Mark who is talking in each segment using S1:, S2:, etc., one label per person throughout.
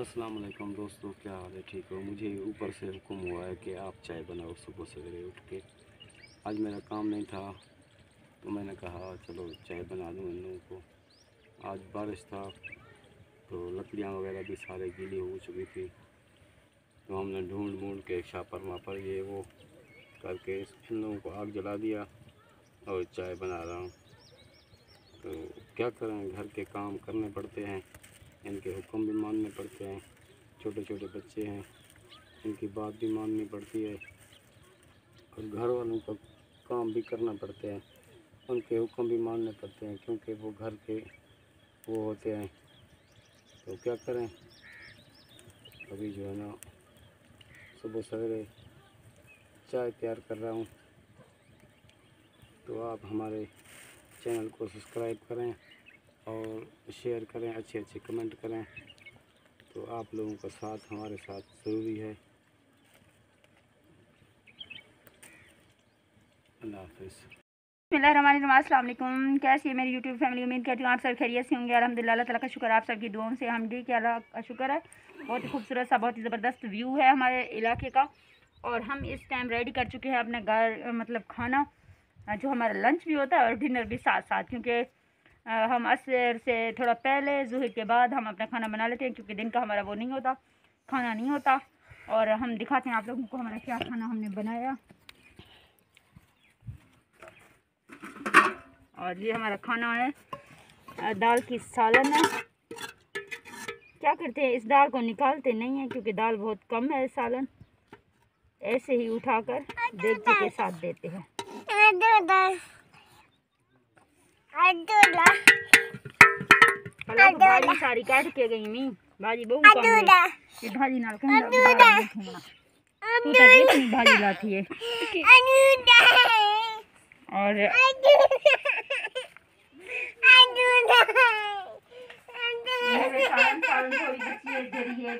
S1: अस्सलाम वालेकुम दोस्तों, क्या हाल है? ठीक हो? मुझे ऊपर से हुक्म हुआ है कि आप चाय बनाओ सुबह सवेरे उठ के। आज मेरा काम नहीं था तो मैंने कहा चलो चाय बना दूँ इन लोगों को। आज बारिश था तो लकड़ियाँ वगैरह भी सारे गीली हो चुकी थी, तो हमने ढूंढ ढूंढ के छापर मापर ये वो करके इन लोगों को आग जला दिया और चाय बना रहा हूँ। तो क्या करें, घर के काम करने पड़ते हैं, इनके हुक्म भी मानने पड़ते हैं। छोटे छोटे बच्चे हैं, इनकी बात भी माननी पड़ती है और घर वालों का काम भी करना पड़ते हैं, उनके हुक्म भी मानने पड़ते हैं क्योंकि वो घर के वो होते हैं। तो क्या करें, अभी जो है ना सुबह सवेरे चाय तैयार कर रहा हूँ। तो आप हमारे चैनल को सब्सक्राइब करें और शेयर करें, अच्छे अच्छे कमेंट करें। तो आप लोगों का साथ हमारे साथ ज़रूरी है। अल्लाह हाफ़िज़।
S2: बिस्मिल्लाहिर्रहमानिर्रहीम। अस्सलाम वालेकुम। कैसी है मेरी यूट्यूब फैमिली? उम्मीद करती हूँ आप सब खैरियत से होंगे। अल्हम्दुलिल्लाह, अल्लाह ताला का शुक्र, आप सबकी दुआओं से हम ठीक है। अल्लाह का शुक्र है। बहुत ही खूबसूरत सा, बहुत ही ज़बरदस्त व्यू है हमारे इलाके का। और हम इस टाइम रेडी कर चुके हैं अपने घर, मतलब खाना जो हमारा लंच भी होता है और डिनर भी साथ साथ, क्योंकि हम असर से थोड़ा पहले ज़ुहर के बाद हम अपना खाना बना लेते हैं, क्योंकि दिन का हमारा वो नहीं होता, खाना नहीं होता। और हम दिखाते हैं आप लोगों को हमारा क्या खाना हमने बनाया। और ये हमारा खाना है, दाल की सालन है। क्या करते हैं, इस दाल को निकालते नहीं हैं क्योंकि दाल बहुत कम है। सालन ऐसे ही उठाकर देगची के साथ देते हैं। भाजी सारी काट के गई मी भाजी बहुत कम है। ये भाजी नाल तू तो जितनी भाजी लाती है। और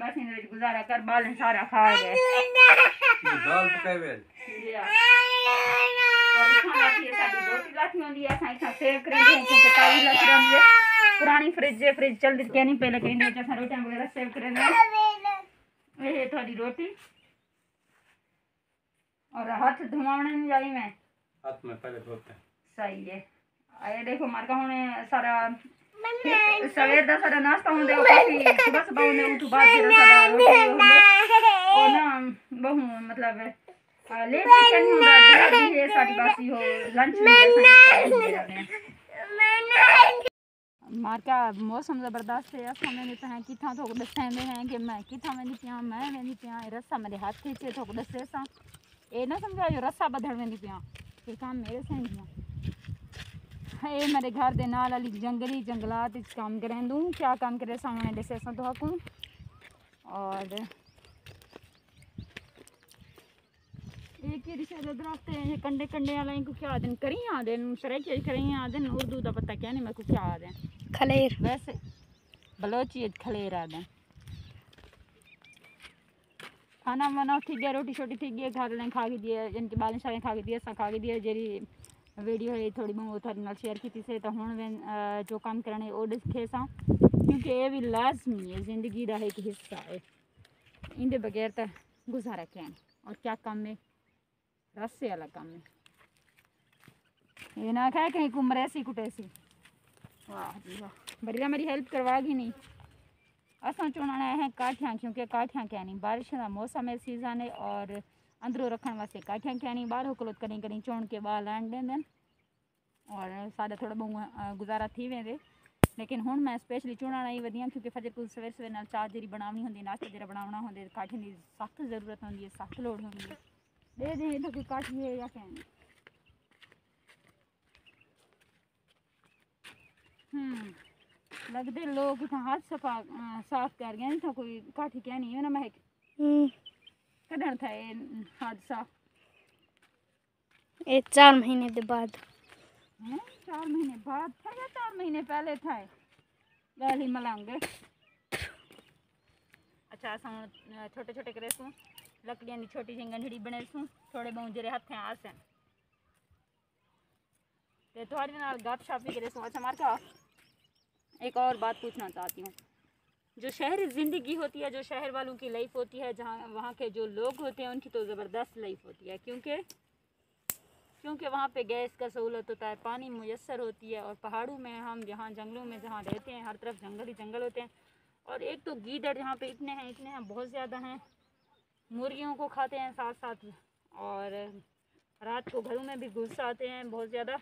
S2: बस गुजारा कर बाल सारा खा गए। पुरानी फ्रिज है, फ्रिज चल के नहीं पहले कहीं रोटियां वगैरह सेव करें। ये थोड़ी रोटी और हाथ धुमाने नहीं जाई, मैं हाथ में पहले धोते सही है। ये देखो मारका होने सारा सवेर दा सारा नाश्ता होंदे काफी सुबह सुबह होंदे उठ बाद सारा रोटी होंदे और ना बहु मतलब लेट चिकन होंदा जल्दी है सारी बासी हो लंच में मारका मौसम जबरदस्त है। असा मैंने तो हैं किथा तो दसेंदे हैं कि मैं किथा वेंदी पिया, मैं वेंदी पिया रस्सा मेरे हाथ से तो दसे सा ये ना समझा जो रस्सा बदल वेंदी पिया ये काम मेरे से नहीं। ये मेरे घर के नाल वाली जंगलात काम करें दूँ, क्या काम करे सामने दसे सा तो हकूँ। और एक ही दरख्त है ये कंडे कंडे वाला, इनको क्या आदन करी आदन सरेचे करी आदन, उर्दू का पता क्या नहीं मेरे को क्या आदन खलेर, वैसे बलोची खलेर आदन। खाना बनाओ ठीक है, रोटी छोटी ठीक है, घर ने खा के दिए, जिनके बालें शालें खा के दिए, असा खा के दिए। जेरी वीडियो है थोड़ी बहुत थारे नाल शेयर की से, तो हुण जो काम करने वो दिखे सा, क्योंकि ये भी लाजमी है, जिंदगी का एक हिस्सा है। इनके बगैर तो गुजारा क्या है। और क्या काम है, रस्से वाला काम है। ये ना खाए कहीं कुमरे सी कुटे सी, वाह जी वाह, बढ़िया मेरी हेल्प करवा गई नहीं। असा चुनाना है काठियाँ, क्योंकि काठियाँ क्या नहीं, बारिश का मौसम है, सीजन है और अंदरों रखने वास्ते काठियाँ क्या नहीं, बाहर होकर कहीं कहीं चुन के बाहर लैंड देंगे और साढ़े थोड़ा बहुत गुजारा थी वेंदे। लेकिन हुण मैं स्पेशली चुनाना ही वधिया, क्योंकि फजर को सवेरे सवेरे नाल चाह जी बनावनी होंगी, नाश्ता जरा बनावना होंगे, काठियाँ की सख्त जरूरत होंगी है, सख्त लोड़ होंगी है। दे दें इधर कोई काठी है या क्या नहीं। लगते लोग इतना हाथ सफा साफ कर गए, था कोई काठी क्या नहीं है ना महक कदन था ये हादसा।
S3: 4 महीने के बाद
S2: 4 महीने बाद था या 4 महीने पहले था गाली मलांगे। अच्छा असा छोटे छोटे करे सूँ लकड़ियाँ की छोटी सी गंढड़ी बने सूँ, थोड़े बहुत जरे हथ आसन ते थोड़ी नाल गप शप भी करे सूँ। अच्छा मार का एक और बात पूछना चाहती हूँ, जो शहरी ज़िंदगी होती है, जो शहर वालों की लाइफ होती है, जहाँ वहाँ के जो लोग होते हैं उनकी तो ज़बरदस्त लाइफ होती है, क्योंकि वहाँ पे गैस का सहूलत होता है, पानी मुयस्सर होती है। और पहाड़ों में हम जहाँ जंगलों में जहाँ रहते हैं, हर तरफ जंगल ही जंगल होते हैं। और एक तो गीदड़ यहाँ पे इतने हैं, बहुत ज़्यादा हैं। मुर्गियों को खाते हैं साथ साथ, और रात को घरों में भी घुस आते हैं बहुत ज़्यादा।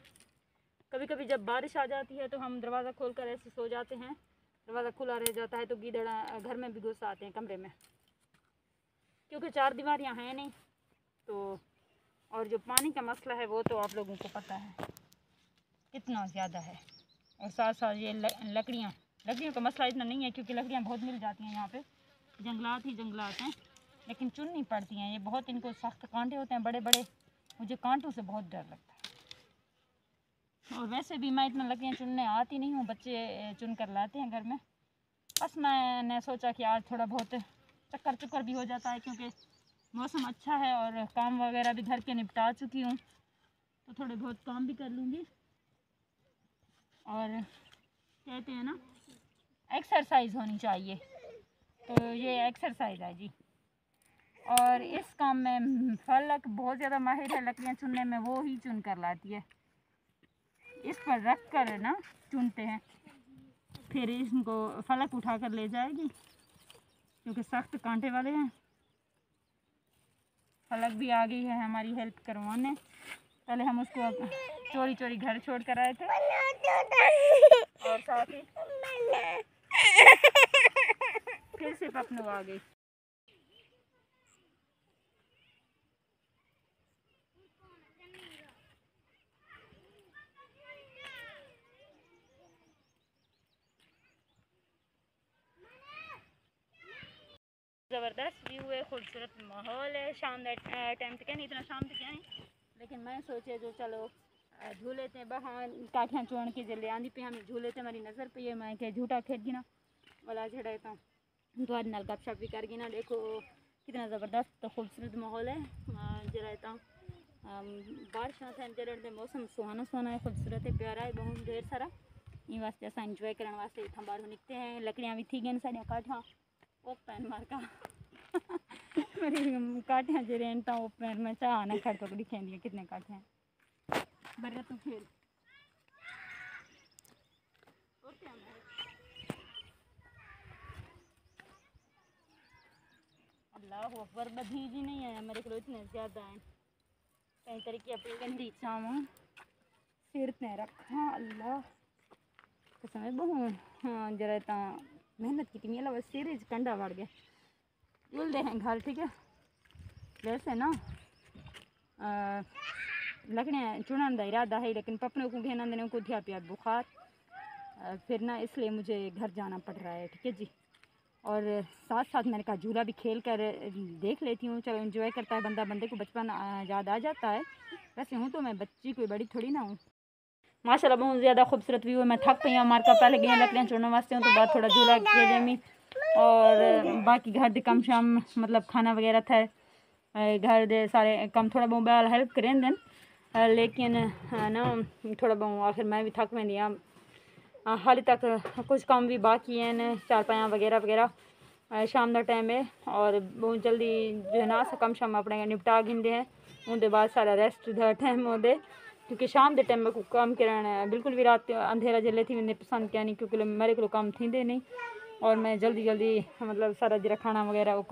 S2: कभी कभी जब बारिश आ जाती है तो हम दरवाज़ा खोल कर ऐसे सो जाते हैं, दरवाज़ा खुला रह जाता है तो गीदड़ घर में भी घुस आते हैं कमरे में, क्योंकि चार दीवारियाँ हैं नहीं तो। और जो पानी का मसला है वो तो आप लोगों को पता है कितना ज़्यादा है। और साथ साथ ये लकड़ियों का मसला इतना नहीं है, क्योंकि लकड़ियाँ बहुत मिल जाती हैं यहाँ पे, जंगलात ही जंगलात हैं, लेकिन चुननी पड़ती हैं। ये बहुत, इनको सख्त कांटे होते हैं बड़े बड़े, मुझे कांटों से बहुत डर लगता है। और वैसे भी मैं इतना लकड़ियाँ चुनने आती नहीं हूँ, बच्चे चुन कर लाते हैं घर में। बस मैंने सोचा कि आज थोड़ा बहुत चक्कर भी हो जाता है, क्योंकि मौसम अच्छा है और काम वगैरह भी घर के निपटा चुकी हूँ, तो थोड़े बहुत काम भी कर लूँगी। और कहते हैं ना एक्सरसाइज होनी चाहिए, तो ये एक्सरसाइज है जी। और इस काम में फलक बहुत ज़्यादा माहिर है, लकड़ियाँ चुनने में, वो ही चुन कर लाती है। इस पर रख कर ना चुनते हैं, फिर इनको फलक उठा कर ले जाएगी, क्योंकि सख्त कांटे वाले हैं। फलक भी आ गई है हमारी हेल्प करवाने। पहले हम उसको चोरी चोरी घर छोड़ कर आए थे, और साथ ही फिर से पपनू आ गई। ज़बरदस्त व्यू है, खूबसूरत माहौल है। शाम का टाइम तो क्या नहीं, इतना शाम तो क्या नहीं, लेकिन मैं सोचे जो चलो झूले थे बहाँ काठियाँ चोण के जल्दी आंधी पे हमें झूले थे, मेरी नज़र पे ये मैं क्या झूठा खेत गिना वाला झड़ा था तो आज नल गप शप भी कर गिना। देखो कितना ज़बरदस्त खूबसूरत माहौल है जरा बारिश थे जरा मौसम सुहाना सुहाना है, खूबसूरत है, प्यारा है, बहुत ढेर सारा। इन वास्ते अस इंजॉय करने वास्ते इतना बाहर निकलते हैं। लकड़ियाँ भी थी गई साढ़िया काठियाँ वो पैन मार का मेरी काठियाँ जो रेन था वो पैन में चाह आना खड़ तो दिखें दिए कितने काठे हैं बर्रा तो फिर अल्लाह अकबर बधी जी नहीं है मेरे को इतने ज़्यादा हैं कई तरीके अपनी गंदी चाव सिर ने रखा अल्लाह तो समझ बहु हाँ जरा ता मेहनत की थी अला सिर कंडा वड़ गया जुलते हैं घर। ठीक है, वैसे ना लकड़ियाँ चुनाने का इरादा है, लेकिन पपनों को घेना देने को धिया पिया बुखार, फिर ना इसलिए मुझे घर जाना पड़ रहा है। ठीक है जी, और साथ साथ मैंने कहा झूला भी खेल कर देख लेती हूँ, चलो एंजॉय करता है बंदा, बंदे को बचपन याद आ जाता है। वैसे हूँ तो मैं बच्ची कोई बड़ी थोड़ी ना हूँ। माशाल्लाह बहुत ज़्यादा खूबसूरत व्यू है। मैं थक पई मार का पहले गई लकड़ियाँ चुनने वास्ते हूँ, तो बाद थोड़ा झूला खेले में और बाकी घर के कम शाम मतलब खाना वगैरह था, घर दे सारे कम थोड़ा बहुत हेल्प करें दिन, लेकिन ना थोड़ा बहुत आखिर मैं भी थक पैंदी हाँ। हाली तक कुछ काम भी बाकी हैं, चारपाइयाँ वगैरह वगैरह शाम का टाइम है, और बहुत जल्दी जो है ना कम शाम अपने निपटा गिंदे हैं, उनके बाद सारा रेस्ट का टाइम होते, क्योंकि शाम के टाइम में काम करना बिल्कुल भी रात अंधेरा जल्दी थी मैंने पसंद क्या नहीं, क्योंकि मेरे को काम थी नहीं, और मैं जल्दी जल्दी मतलब सारा जरा खाना वगैरह